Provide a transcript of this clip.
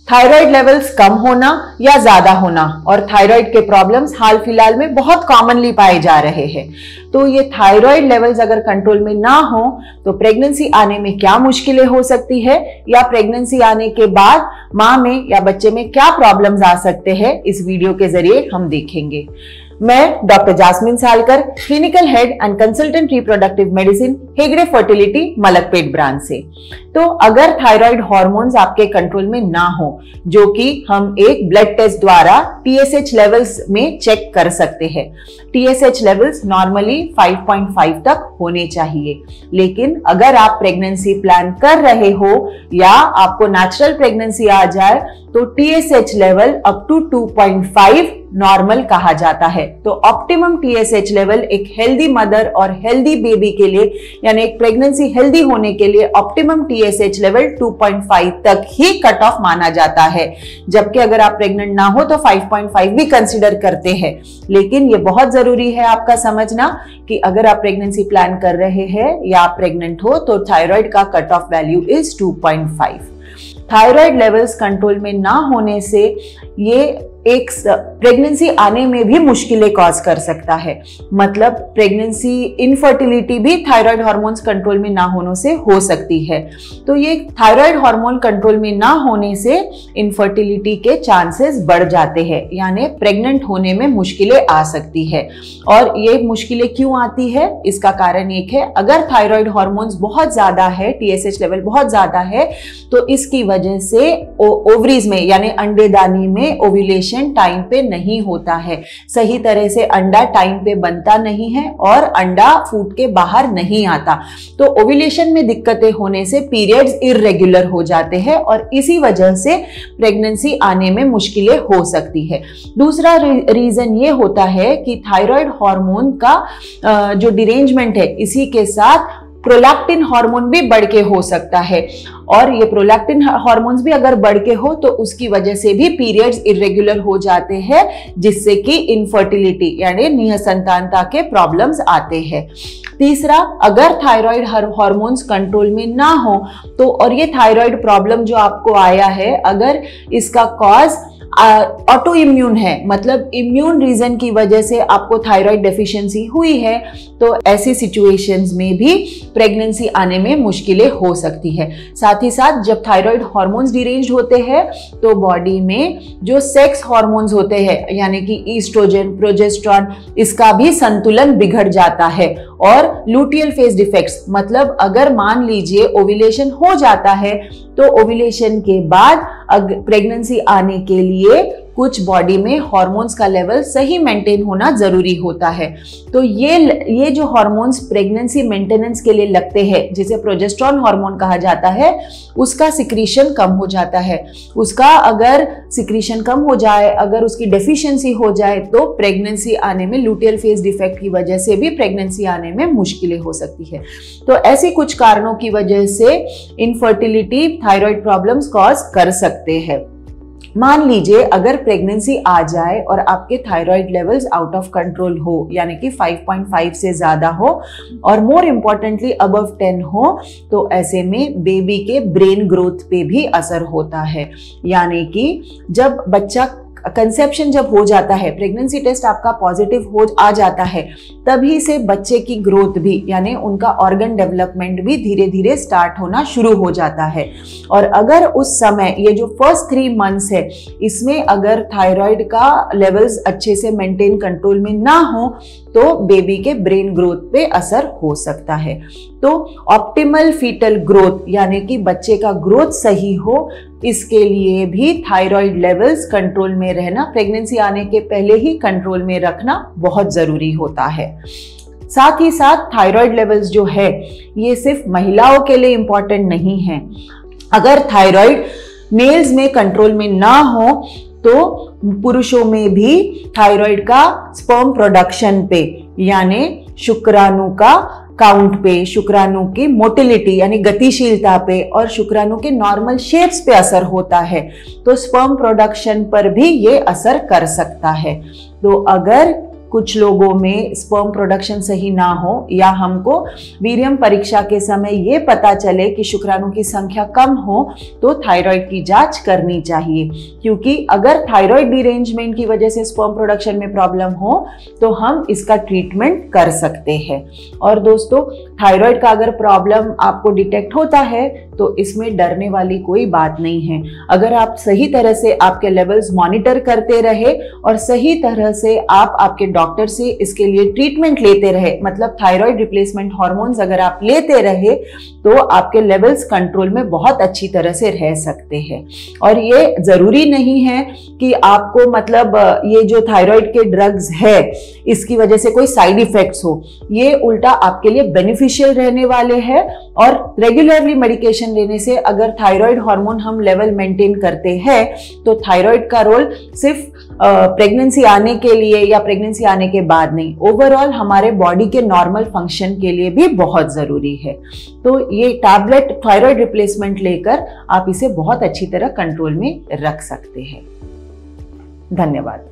Thyroid levels कम होना या ज्यादा होना और थायराइड के प्रॉब्लम्स हाल फिलहाल में बहुत कॉमनली पाए जा रहे हैं। तो ये थायराइड लेवल्स अगर कंट्रोल में ना हो तो प्रेगनेंसी आने में क्या मुश्किलें हो सकती है या प्रेगनेंसी आने के बाद माँ में या बच्चे में क्या प्रॉब्लम्स आ सकते हैं, इस वीडियो के जरिए हम देखेंगे। मैं doctor jasmine Salkar, clinical head and consultant reproductive medicine, Hegde fertility, Malakpet branch से। तो अगर थायराइड हार्मोन्स आपके कंट्रोल में ना हो, जो कि हम एक ब्लड टेस्ट द्वारा TSH लेवल्स में चेक कर सकते हैं। TSH लेवल्स नॉर्मली 5.5 तक होने चाहिए, लेकिन अगर आप प्रेगनेंसी प्लान कर रहे हो या आपको नेचुरल प्रेगनेंसी आ जाए तो TSH level up to 2.5 normal कहा जाता है। तो ऑप्टिमम TSH लेवल एक हेल्दी मदर और हेल्दी बेबी के लिए, यानी एक प्रेगनेंसी हेल्दी होने के लिए ऑप्टिमम TSH लेवल 2.5 तक ही कट ऑफ माना जाता है, जबकि अगर आप प्रेग्नेंट ना हो तो 5.5 भी कंसीडर करते हैं। लेकिन ये बहुत जरूरी है आपका समझना कि अगर आप प्रेगनेंसी प्लान कर रहे हैं या आप प्रेग्नेंट हो तो थायराइड का cut off value is 2.5। Thyroid levels control में ना होने से ये एक प्रेगनेंसी आने में भी मुश्किलें कॉज कर सकता है। मतलब प्रेगनेंसी इनफर्टिलिटी भी थायराइड हार्मोन्स कंट्रोल में ना होने से हो सकती है। तो ये थायराइड हार्मोन कंट्रोल में ना होने से इनफर्टिलिटी के चांसेस बढ़ जाते हैं, यानी प्रेग्नेंट होने में मुश्किलें आ सकती है। और ये मुश्किलें क्यों आती है, इसका कारण एक है, अगर थायराइड हार्मोन्स बहुत ज्यादा है, TSH लेवल बहुत ज्यादा है, तो इसकी वजह से ओवरीज में यानी अंडेदानी में ओव्यूलेशन टाइम पे नहीं होता है, सही तरह से अंडा टाइम पे बनता नहीं है और अंडा फूट के बाहर नहीं आता। तो ओव्यूलेशन में दिक्कतें होने से पीरियड्स इर्रेगुलर हो जाते हैं और इसी वजह से प्रेगनेंसी आने में मुश्किलें हो सकती है। दूसरा रीजन ये होता है कि थायराइड हार्मोन का जो डिरेंजमेंट है, इसी के साथ प्रोलैक्टिन हार्मोन भी बढ़ के हो सकता है, और ये प्रोलैक्टिन हार्मोन्स भी अगर बढ़ के हो तो उसकी वजह से भी पीरियड्स इरेगुलर हो जाते हैं, जिससे कि इनफर्टिलिटी यानी निःसंतानता के प्रॉब्लम्स आते हैं। तीसरा, अगर थायराइड हार्मोन्स कंट्रोल में ना हो तो, और ये थायराइड प्रॉब्लम जो आपको आया है, अगर इसका कॉज ऑटो इम्यून है, मतलब इम्यून रीजन की वजह से आपको थायराइड डेफिशिएंसी हुई है, तो ऐसी सिचुएशंस में भी प्रेगनेंसी आने में मुश्किलें हो सकती है। साथ ही साथ जब थायराइड हार्मोन्स डिरेंज्ड होते हैं तो बॉडी में जो सेक्स हार्मोन्स होते हैं, यानी कि ईस्ट्रोजन, प्रोजेस्टेरॉन, इसका भी संतुलन बिगड़ जाता है। और लूटियल फेज डिफेक्ट्स, मतलब अगर मान लीजिए ओव्यूलेशन हो जाता है तो ओव्यूलेशन के बाद प्रेगनेंसी आने के लिए कुछ बॉडी में हार्मोन्स का लेवल सही मेंटेन होना जरूरी होता है। तो ये जो हार्मोन्स प्रेगनेंसी मेंटेनेंस के लिए लगते हैं, जिसे प्रोजेस्टेरॉन हार्मोन कहा जाता है, उसका सिक्रीशन कम हो जाता है। उसका अगर सिक्रीशन कम हो जाए, अगर उसकी डेफिशिएंसी हो जाए तो प्रेगनेंसी आने में, लूटियल फेज डिफेक्ट की वजह से भी प्रेगनेंसी आने में मुश्किलें हो सकती है। तो ऐसी कुछ कारणों की वजह से इनफर्टिलिटी, थायराइड प्रॉब्लम्स कॉज कर सकते हैं। मान लीजिए अगर प्रेगनेंसी आ जाए और आपके thyroid levels out of control हो, यानी कि 5.5 से ज्यादा हो और मोर इम्पोर्टेंटली अबव 10 हो, तो ऐसे में बेबी के ब्रेन ग्रोथ पे भी असर होता है। यानी कि जब बच्चा कंसेप्शन जब हो जाता है, प्रेगनेंसी टेस्ट आपका पॉजिटिव हो आ जाता है, तभी से बच्चे की ग्रोथ भी, यानी उनका ऑर्गन डेवलपमेंट भी धीरे धीरे स्टार्ट होना शुरू हो जाता है। और अगर उस समय, ये जो फर्स्ट 3 मंथ्स है, इसमें अगर थायराइड का लेवल्स अच्छे से मेंटेन कंट्रोल में ना हो तो बेबी के ब्रेन ग्रोथ पे असर हो सकता है। तो ऑप्टिमल फीटल ग्रोथ, यानी कि बच्चे का ग्रोथ सही हो, इसके लिए भी थायराइड लेवल्स कंट्रोल में रहना, प्रेगनेंसी आने के पहले ही कंट्रोल में रखना बहुत जरूरी होता है। साथ ही साथ थायराइड लेवल्स जो है, ये सिर्फ महिलाओं के लिए इंपॉर्टेंट नहीं है। अगर थायराइड मेल्स में कंट्रोल में ना हो तो पुरुषों में भी थायराइड का स्पर्म प्रोडक्शन पे, यानी शुक्राणु का काउंट पे, शुक्राणु की मोटिलिटी यानी गतिशीलता पे और शुक्राणु के नॉर्मल शेप्स पे असर होता है। तो स्पर्म प्रोडक्शन पर भी ये असर कर सकता है। तो अगर कुछ लोगों में स्पर्म प्रोडक्शन सही ना हो, या हमको वीर्यम परीक्षा के समय ये पता चले कि शुक्राणु की संख्या कम हो, तो थायराइड की जांच करनी चाहिए। क्योंकि अगर थायराइड डिरेंजमेंट की वजह से स्पर्म प्रोडक्शन में प्रॉब्लम हो तो हम इसका ट्रीटमेंट कर सकते हैं। और दोस्तों, थायराइड का अगर प्रॉब्लम आपको डिटेक्ट होता है तो इसमें डरने वाली कोई बात नहीं है। अगर आप सही तरह से आपके लेवल्स मॉनिटर करते रहे और सही तरह से आप आपके डॉक्टर से इसके लिए ट्रीटमेंट लेते रहे, मतलब थायराइड रिप्लेसमेंट हार्मोन्स अगर आप लेते रहे, तो आपके लेवल्स कंट्रोल में बहुत अच्छी तरह से रह सकते हैं। और ये जरूरी नहीं है कि आपको मतलब ये जो थायराइड के ड्रग्स है इसकी वजह से कोई साइड इफेक्ट्स हो। ये उल्टा आपके लिए बेनिफिशियल रहने वाले हैं। और रेगुलरली मेडिकेशन लेने से अगर थायराइड हार्मोन हम लेवल मेंटेन करते हैं तो थायराइड का रोल सिर्फ प्रेगनेंसी आने के लिए या प्रेगनेंसी आने के बाद नहीं, ओवरऑल हमारे बॉडी के नॉर्मल फंक्शन के लिए भी बहुत जरूरी है। तो ये टैबलेट थायराइड रिप्लेसमेंट लेकर आप इसे बहुत अच्छी तरह कंट्रोल में रख सकते हैं। धन्यवाद।